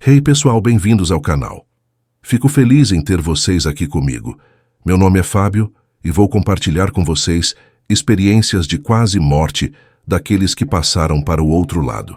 Hey pessoal, bem-vindos ao canal. Fico feliz em ter vocês aqui comigo. Meu nome é Fábio e vou compartilhar com vocês experiências de quase morte daqueles que passaram para o outro lado.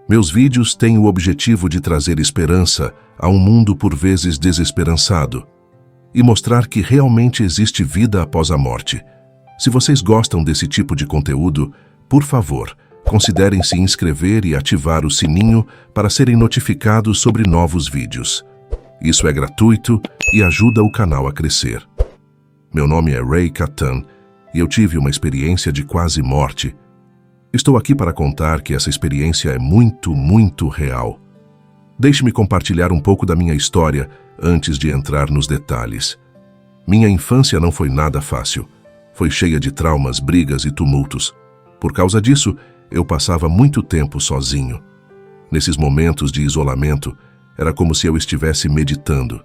Meus vídeos têm o objetivo de trazer esperança a um mundo por vezes desesperançado e mostrar que realmente existe vida após a morte. Se vocês gostam desse tipo de conteúdo, por favor, considerem se inscrever e ativar o sininho para serem notificados sobre novos vídeos. Isso é gratuito e ajuda o canal a crescer. Meu nome é Ray Catan e eu tive uma experiência de quase morte. Estou aqui para contar que essa experiência é muito real. Deixe-me compartilhar um pouco da minha história antes de entrar nos detalhes. Minha infância não foi nada fácil. Foi cheia de traumas, brigas e tumultos. Por causa disso, eu passava muito tempo sozinho. Nesses momentos de isolamento, era como se eu estivesse meditando,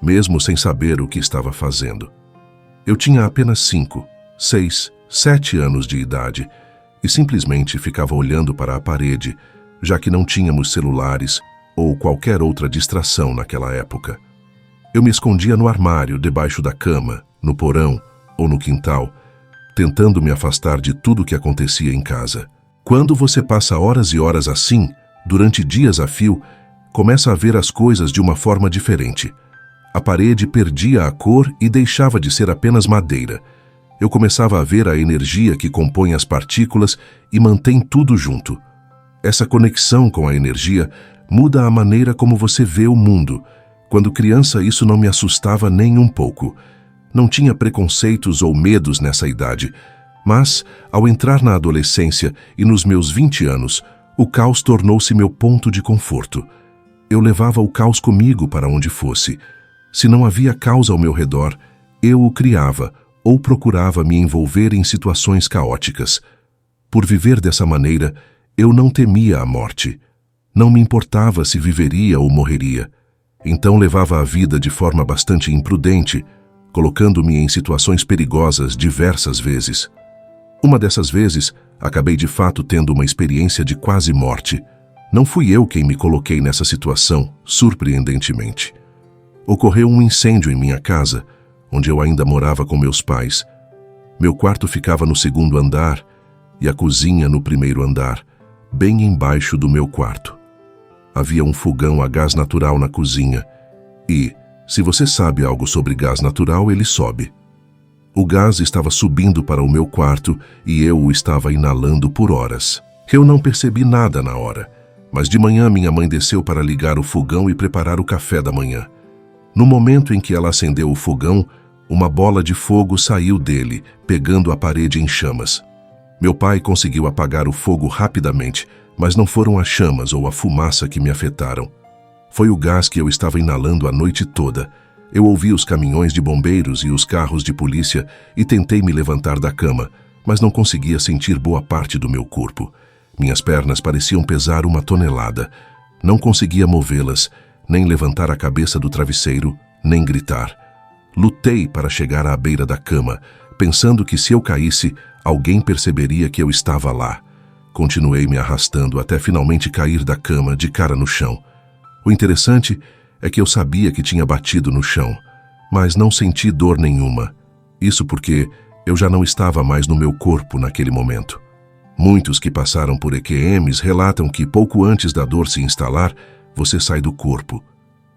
mesmo sem saber o que estava fazendo. Eu tinha apenas 5, 6, 7 anos de idade e simplesmente ficava olhando para a parede, já que não tínhamos celulares ou qualquer outra distração naquela época. Eu me escondia no armário, debaixo da cama, no porão ou no quintal, tentando me afastar de tudo o que acontecia em casa. Quando você passa horas e horas assim, durante dias a fio, começa a ver as coisas de uma forma diferente. A parede perdia a cor e deixava de ser apenas madeira. Eu começava a ver a energia que compõe as partículas e mantém tudo junto. Essa conexão com a energia muda a maneira como você vê o mundo. Quando criança, isso não me assustava nem um pouco. Não tinha preconceitos ou medos nessa idade. Mas, ao entrar na adolescência e nos meus 20 anos, o caos tornou-se meu ponto de conforto. Eu levava o caos comigo para onde fosse. Se não havia caos ao meu redor, eu o criava ou procurava me envolver em situações caóticas. Por viver dessa maneira, eu não temia a morte. Não me importava se viveria ou morreria. Então levava a vida de forma bastante imprudente, colocando-me em situações perigosas diversas vezes. Uma dessas vezes, acabei de fato tendo uma experiência de quase morte. Não fui eu quem me coloquei nessa situação, surpreendentemente. Ocorreu um incêndio em minha casa, onde eu ainda morava com meus pais. Meu quarto ficava no 2º andar e a cozinha no 1º andar, bem embaixo do meu quarto. Havia um fogão a gás natural na cozinha e, se você sabe algo sobre gás natural, ele sobe. O gás estava subindo para o meu quarto e eu o estava inalando por horas. Eu não percebi nada na hora, mas de manhã minha mãe desceu para ligar o fogão e preparar o café da manhã. No momento em que ela acendeu o fogão, uma bola de fogo saiu dele, pegando a parede em chamas. Meu pai conseguiu apagar o fogo rapidamente, mas não foram as chamas ou a fumaça que me afetaram. Foi o gás que eu estava inalando a noite toda. Eu ouvi os caminhões de bombeiros e os carros de polícia e tentei me levantar da cama, mas não conseguia sentir boa parte do meu corpo. Minhas pernas pareciam pesar 1 tonelada. Não conseguia movê-las, nem levantar a cabeça do travesseiro, nem gritar. Lutei para chegar à beira da cama, pensando que se eu caísse, alguém perceberia que eu estava lá. Continuei me arrastando até finalmente cair da cama de cara no chão. O interessante é que eu sabia que tinha batido no chão, mas não senti dor nenhuma. Isso porque eu já não estava mais no meu corpo naquele momento. Muitos que passaram por EQMs relatam que pouco antes da dor se instalar, você sai do corpo.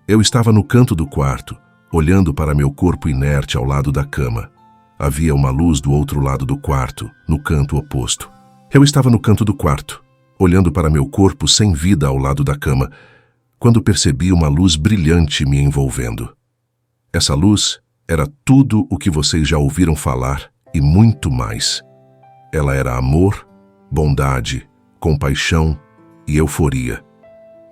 Eu estava no canto do quarto, olhando para meu corpo inerte ao lado da cama. Havia uma luz do outro lado do quarto, no canto oposto. Eu estava no canto do quarto, olhando para meu corpo sem vida ao lado da cama, quando percebi uma luz brilhante me envolvendo. Essa luz era tudo o que vocês já ouviram falar e muito mais. Ela era amor, bondade, compaixão e euforia.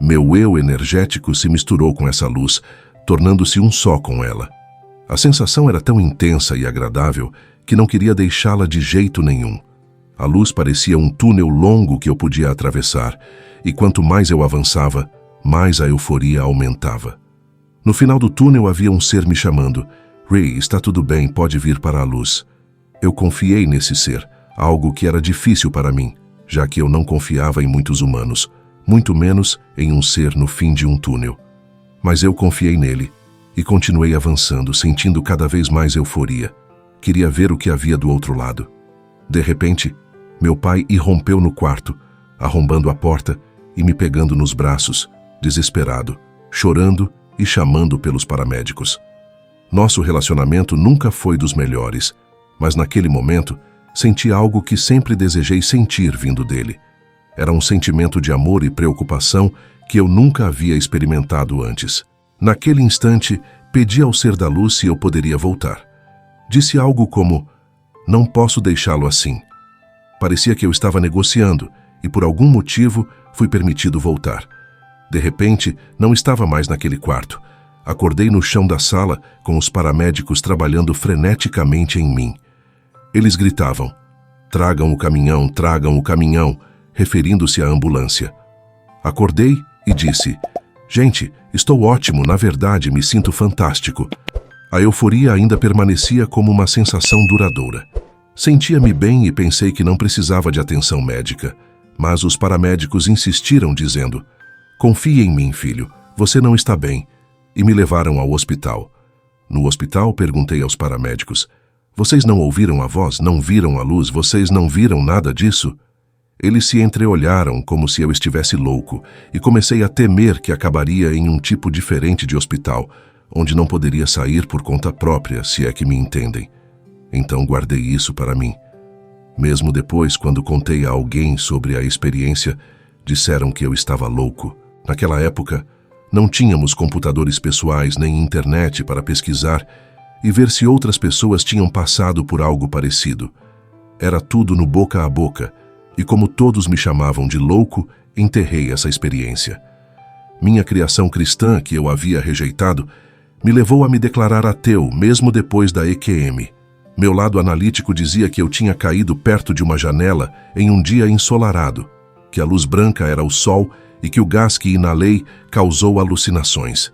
Meu eu energético se misturou com essa luz, tornando-se um só com ela. A sensação era tão intensa e agradável que não queria deixá-la de jeito nenhum. A luz parecia um túnel longo que eu podia atravessar, e quanto mais eu avançava, mais a euforia aumentava. No final do túnel havia um ser me chamando. Ray, está tudo bem, pode vir para a luz. Eu confiei nesse ser, algo que era difícil para mim, já que eu não confiava em muitos humanos. muito menos em um ser no fim de um túnel. Mas eu confiei nele e continuei avançando, sentindo cada vez mais euforia. Queria ver o que havia do outro lado. De repente, meu pai irrompeu no quarto, arrombando a porta e me pegando nos braços, desesperado, chorando e chamando pelos paramédicos. Nosso relacionamento nunca foi dos melhores, mas naquele momento senti algo que sempre desejei sentir vindo dele. Era um sentimento de amor e preocupação que eu nunca havia experimentado antes. Naquele instante, pedi ao ser da luz se eu poderia voltar. Disse algo como: "Não posso deixá-lo assim." Parecia que eu estava negociando e, por algum motivo, fui permitido voltar. De repente, não estava mais naquele quarto. Acordei no chão da sala, com os paramédicos trabalhando freneticamente em mim. Eles gritavam: tragam o caminhão", referindo-se à ambulância. Acordei e disse: "Gente, estou ótimo, na verdade, me sinto fantástico." A euforia ainda permanecia como uma sensação duradoura. Sentia-me bem e pensei que não precisava de atenção médica, mas os paramédicos insistiram dizendo: "Confie em mim, filho, você não está bem", e me levaram ao hospital. No hospital, perguntei aos paramédicos: "Vocês não ouviram a voz, não viram a luz, vocês não viram nada disso?" Eles se entreolharam como se eu estivesse louco e comecei a temer que acabaria em um tipo diferente de hospital, onde não poderia sair por conta própria, se é que me entendem. Então guardei isso para mim. Mesmo depois, quando contei a alguém sobre a experiência, disseram que eu estava louco. Naquela época, não tínhamos computadores pessoais nem internet para pesquisar e ver se outras pessoas tinham passado por algo parecido. Era tudo no boca a boca, e como todos me chamavam de louco, enterrei essa experiência. Minha criação cristã, que eu havia rejeitado, me levou a me declarar ateu, mesmo depois da EQM. Meu lado analítico dizia que eu tinha caído perto de uma janela em um dia ensolarado, que a luz branca era o sol e que o gás que inalei causou alucinações.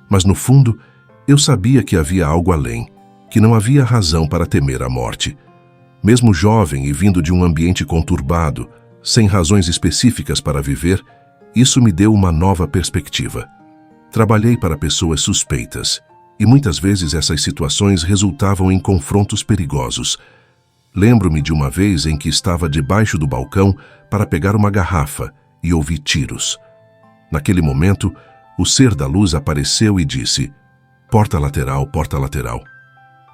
Mas no fundo, eu sabia que havia algo além, que não havia razão para temer a morte. Mesmo jovem e vindo de um ambiente conturbado, sem razões específicas para viver, isso me deu uma nova perspectiva. Trabalhei para pessoas suspeitas, e muitas vezes essas situações resultavam em confrontos perigosos. Lembro-me de uma vez em que estava debaixo do balcão para pegar uma garrafa e ouvi tiros. Naquele momento, o ser da luz apareceu e disse: porta lateral, porta lateral."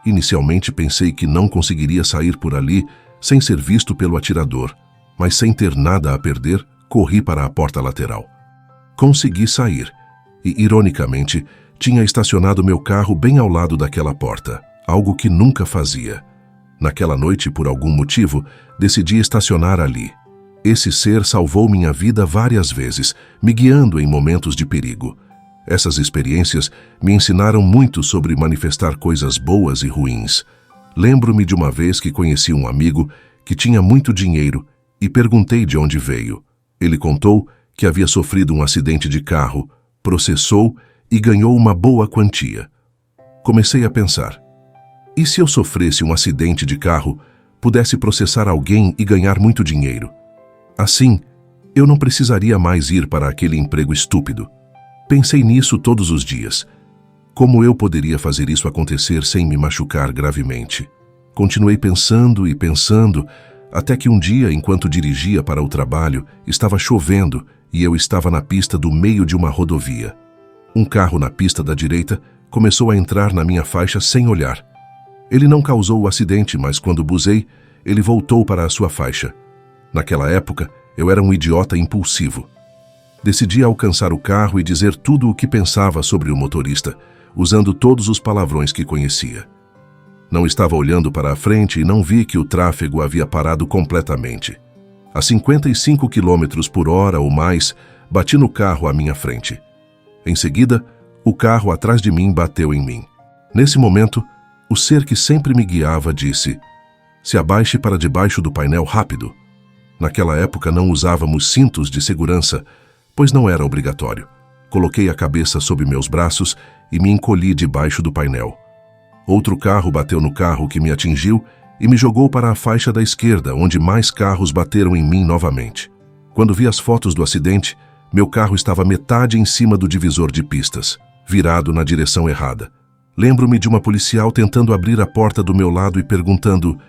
Inicialmente pensei que não conseguiria sair por ali sem ser visto pelo atirador, mas sem ter nada a perder, corri para a porta lateral. Consegui sair e, ironicamente, tinha estacionado meu carro bem ao lado daquela porta, algo que nunca fazia. Naquela noite, por algum motivo, decidi estacionar ali. Esse ser salvou minha vida várias vezes, me guiando em momentos de perigo. Essas experiências me ensinaram muito sobre manifestar coisas boas e ruins. Lembro-me de uma vez que conheci um amigo que tinha muito dinheiro e perguntei de onde veio. Ele contou que havia sofrido um acidente de carro, processou e ganhou uma boa quantia. Comecei a pensar: e se eu sofresse um acidente de carro, pudesse processar alguém e ganhar muito dinheiro? Assim, eu não precisaria mais ir para aquele emprego estúpido. Pensei nisso todos os dias. Como eu poderia fazer isso acontecer sem me machucar gravemente? Continuei pensando e pensando, até que um dia, enquanto dirigia para o trabalho, estava chovendo e eu estava na pista do meio de uma rodovia. Um carro na pista da direita começou a entrar na minha faixa sem olhar. Ele não causou o acidente, mas quando buzei, ele voltou para a sua faixa. Naquela época, eu era um idiota impulsivo. Decidi alcançar o carro e dizer tudo o que pensava sobre o motorista, usando todos os palavrões que conhecia. Não estava olhando para a frente e não vi que o tráfego havia parado completamente. A 55 km por hora ou mais, bati no carro à minha frente. Em seguida, o carro atrás de mim bateu em mim. Nesse momento, o ser que sempre me guiava disse: "Se abaixe para debaixo do painel rápido." Naquela época não usávamos cintos de segurança, pois não era obrigatório. Coloquei a cabeça sob meus braços e me encolhi debaixo do painel. Outro carro bateu no carro que me atingiu e me jogou para a faixa da esquerda, onde mais carros bateram em mim novamente. Quando vi as fotos do acidente, Meu carro estava metade em cima do divisor de pistas, virado na direção errada. Lembro-me de uma policial tentando abrir a porta do meu lado e perguntando: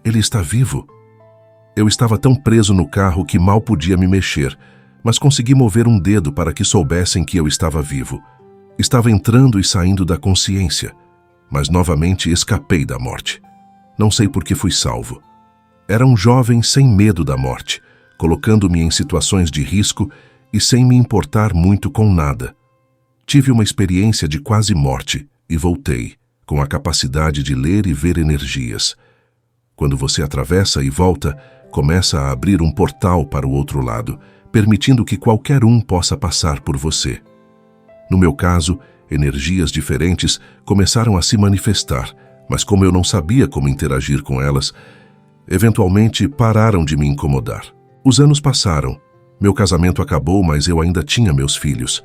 "Ele está vivo?" Eu estava tão preso no carro que mal podia me mexer, mas consegui mover um dedo para que soubessem que eu estava vivo. Estava entrando e saindo da consciência, mas novamente escapei da morte. Não sei por que fui salvo. Era um jovem sem medo da morte, colocando-me em situações de risco e sem me importar muito com nada. Tive uma experiência de quase morte e voltei, com a capacidade de ler e ver energias. Quando você atravessa e volta, começa a abrir um portal para o outro lado, permitindo que qualquer um possa passar por você. No meu caso, energias diferentes começaram a se manifestar, mas como eu não sabia como interagir com elas, eventualmente pararam de me incomodar. Os anos passaram. Meu casamento acabou, mas eu ainda tinha meus filhos.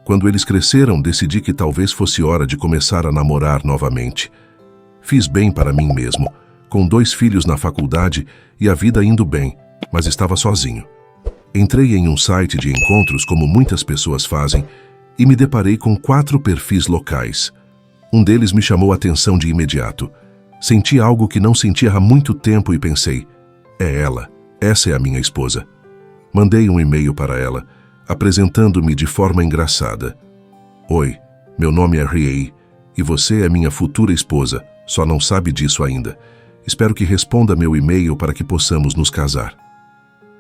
Quando eles cresceram, decidi que talvez fosse hora de começar a namorar novamente. Fiz bem para mim mesmo, com 2 filhos na faculdade e a vida indo bem, mas estava sozinho. Entrei em um site de encontros como muitas pessoas fazem e me deparei com 4 perfis locais. Um deles me chamou a atenção de imediato. Senti algo que não sentia há muito tempo e pensei: é ela, essa é a minha esposa. Mandei um e-mail para ela, apresentando-me de forma engraçada. "Oi, meu nome é Riei e você é minha futura esposa, só não sabe disso ainda. Espero que responda meu e-mail para que possamos nos casar."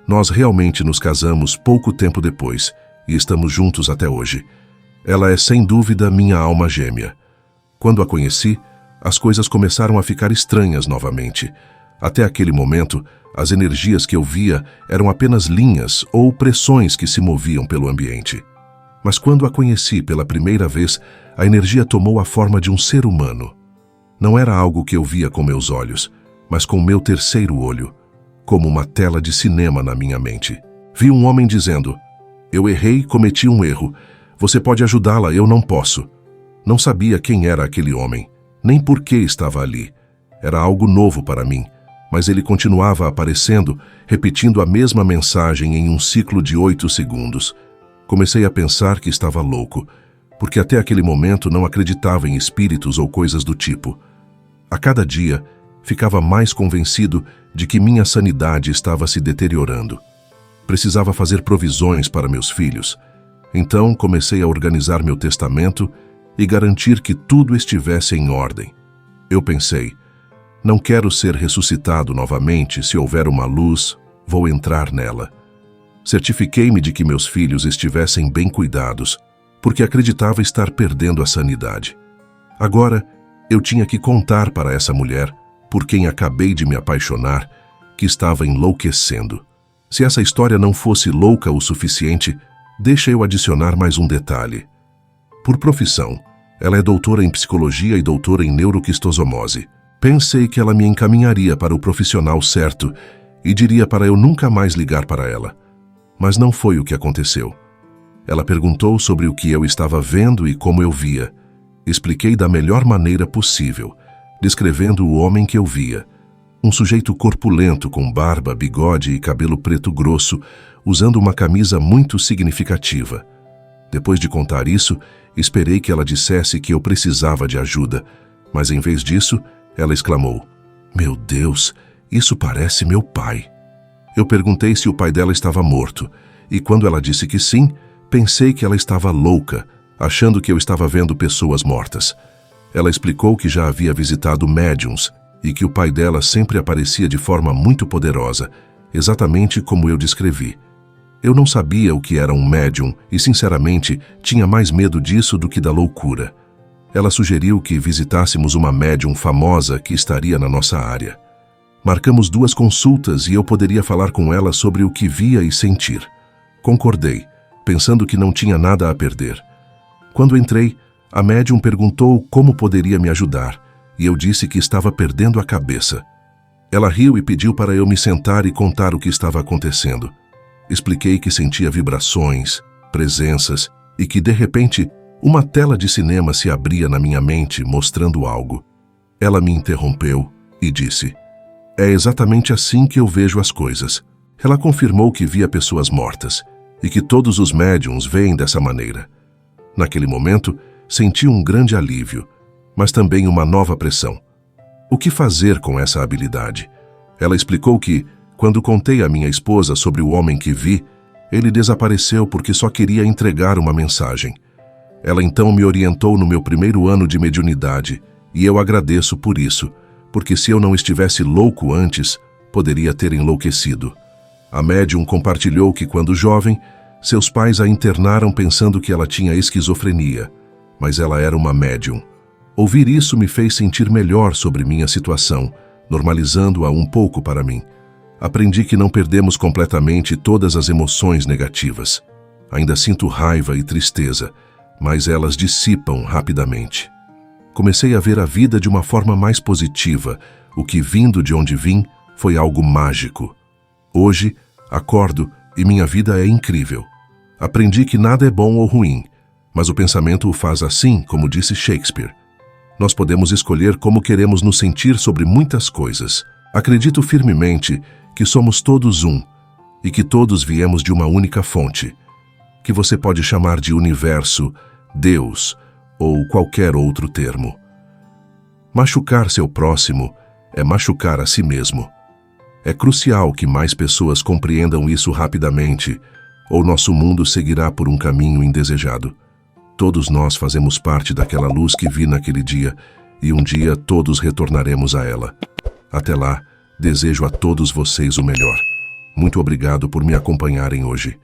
Nós realmente nos casamos pouco tempo depois e estamos juntos até hoje. Ela é sem dúvida minha alma gêmea. Quando a conheci, as coisas começaram a ficar estranhas novamente. Até aquele momento, as energias que eu via eram apenas linhas ou pressões que se moviam pelo ambiente. Mas quando a conheci pela primeira vez, a energia tomou a forma de um ser humano. Não era algo que eu via com meus olhos, mas com meu terceiro olho, como uma tela de cinema na minha mente. Vi um homem dizendo: "Eu errei, cometi um erro. Você pode ajudá-la, eu não posso." Não sabia quem era aquele homem, nem por que estava ali. Era algo novo para mim, mas ele continuava aparecendo, repetindo a mesma mensagem em um ciclo de 8 segundos. Comecei a pensar que estava louco, porque até aquele momento não acreditava em espíritos ou coisas do tipo. A cada dia, ficava mais convencido de que minha sanidade estava se deteriorando. Precisava fazer provisões para meus filhos. Então comecei a organizar meu testamento e garantir que tudo estivesse em ordem. Eu pensei: não quero ser ressuscitado novamente. Se houver uma luz, vou entrar nela. Certifiquei-me de que meus filhos estivessem bem cuidados, porque acreditava estar perdendo a sanidade. Agora, eu tinha que contar para essa mulher, por quem acabei de me apaixonar, que estava enlouquecendo. Se essa história não fosse louca o suficiente, deixa eu adicionar mais um detalhe. Por profissão, ela é doutora em psicologia e doutora em neuroquistosomose. Pensei que ela me encaminharia para o profissional certo e diria para eu nunca mais ligar para ela. Mas não foi o que aconteceu. Ela perguntou sobre o que eu estava vendo e como eu via. Expliquei da melhor maneira possível, descrevendo o homem que eu via. Um sujeito corpulento com barba, bigode e cabelo preto grosso, usando uma camisa muito significativa. Depois de contar isso, esperei que ela dissesse que eu precisava de ajuda, mas em vez disso, ela exclamou: "Meu Deus, isso parece meu pai." Eu perguntei se o pai dela estava morto, e quando ela disse que sim, pensei que ela estava louca, achando que eu estava vendo pessoas mortas. Ela explicou que já havia visitado médiums e que o pai dela sempre aparecia de forma muito poderosa, exatamente como eu descrevi. Eu não sabia o que era um médium e, sinceramente, tinha mais medo disso do que da loucura. Ela sugeriu que visitássemos uma médium famosa que estaria na nossa área. Marcamos 2 consultas e eu poderia falar com ela sobre o que via e sentir. Concordei, pensando que não tinha nada a perder. Quando entrei, a médium perguntou como poderia me ajudar, e eu disse que estava perdendo a cabeça. Ela riu e pediu para eu me sentar e contar o que estava acontecendo. Expliquei que sentia vibrações, presenças e que, de repente, uma tela de cinema se abria na minha mente mostrando algo. Ela me interrompeu e disse: "É exatamente assim que eu vejo as coisas." Ela confirmou que via pessoas mortas e que todos os médiuns veem dessa maneira. Naquele momento, senti um grande alívio, mas também uma nova pressão. O que fazer com essa habilidade? Ela explicou que, quando contei à minha esposa sobre o homem que vi, ele desapareceu porque só queria entregar uma mensagem. Ela então me orientou no meu primeiro ano de mediunidade, e eu agradeço por isso, porque se eu não estivesse louco antes, poderia ter enlouquecido. A médium compartilhou que, quando jovem, seus pais a internaram pensando que ela tinha esquizofrenia, mas ela era uma médium. Ouvir isso me fez sentir melhor sobre minha situação, normalizando-a um pouco para mim. Aprendi que não perdemos completamente todas as emoções negativas. Ainda sinto raiva e tristeza, mas elas dissipam rapidamente. Comecei a ver a vida de uma forma mais positiva, o que, vindo de onde vim, foi algo mágico. Hoje, acordo e minha vida é incrível. Aprendi que nada é bom ou ruim, mas o pensamento o faz assim, como disse Shakespeare. Nós podemos escolher como queremos nos sentir sobre muitas coisas. Acredito firmemente que somos todos um e que todos viemos de uma única fonte, que você pode chamar de universo, Deus ou qualquer outro termo. Machucar seu próximo é machucar a si mesmo. É crucial que mais pessoas compreendam isso rapidamente, ou nosso mundo seguirá por um caminho indesejado. Todos nós fazemos parte daquela luz que vi naquele dia, e um dia todos retornaremos a ela. Até lá, desejo a todos vocês o melhor. Muito obrigado por me acompanharem hoje.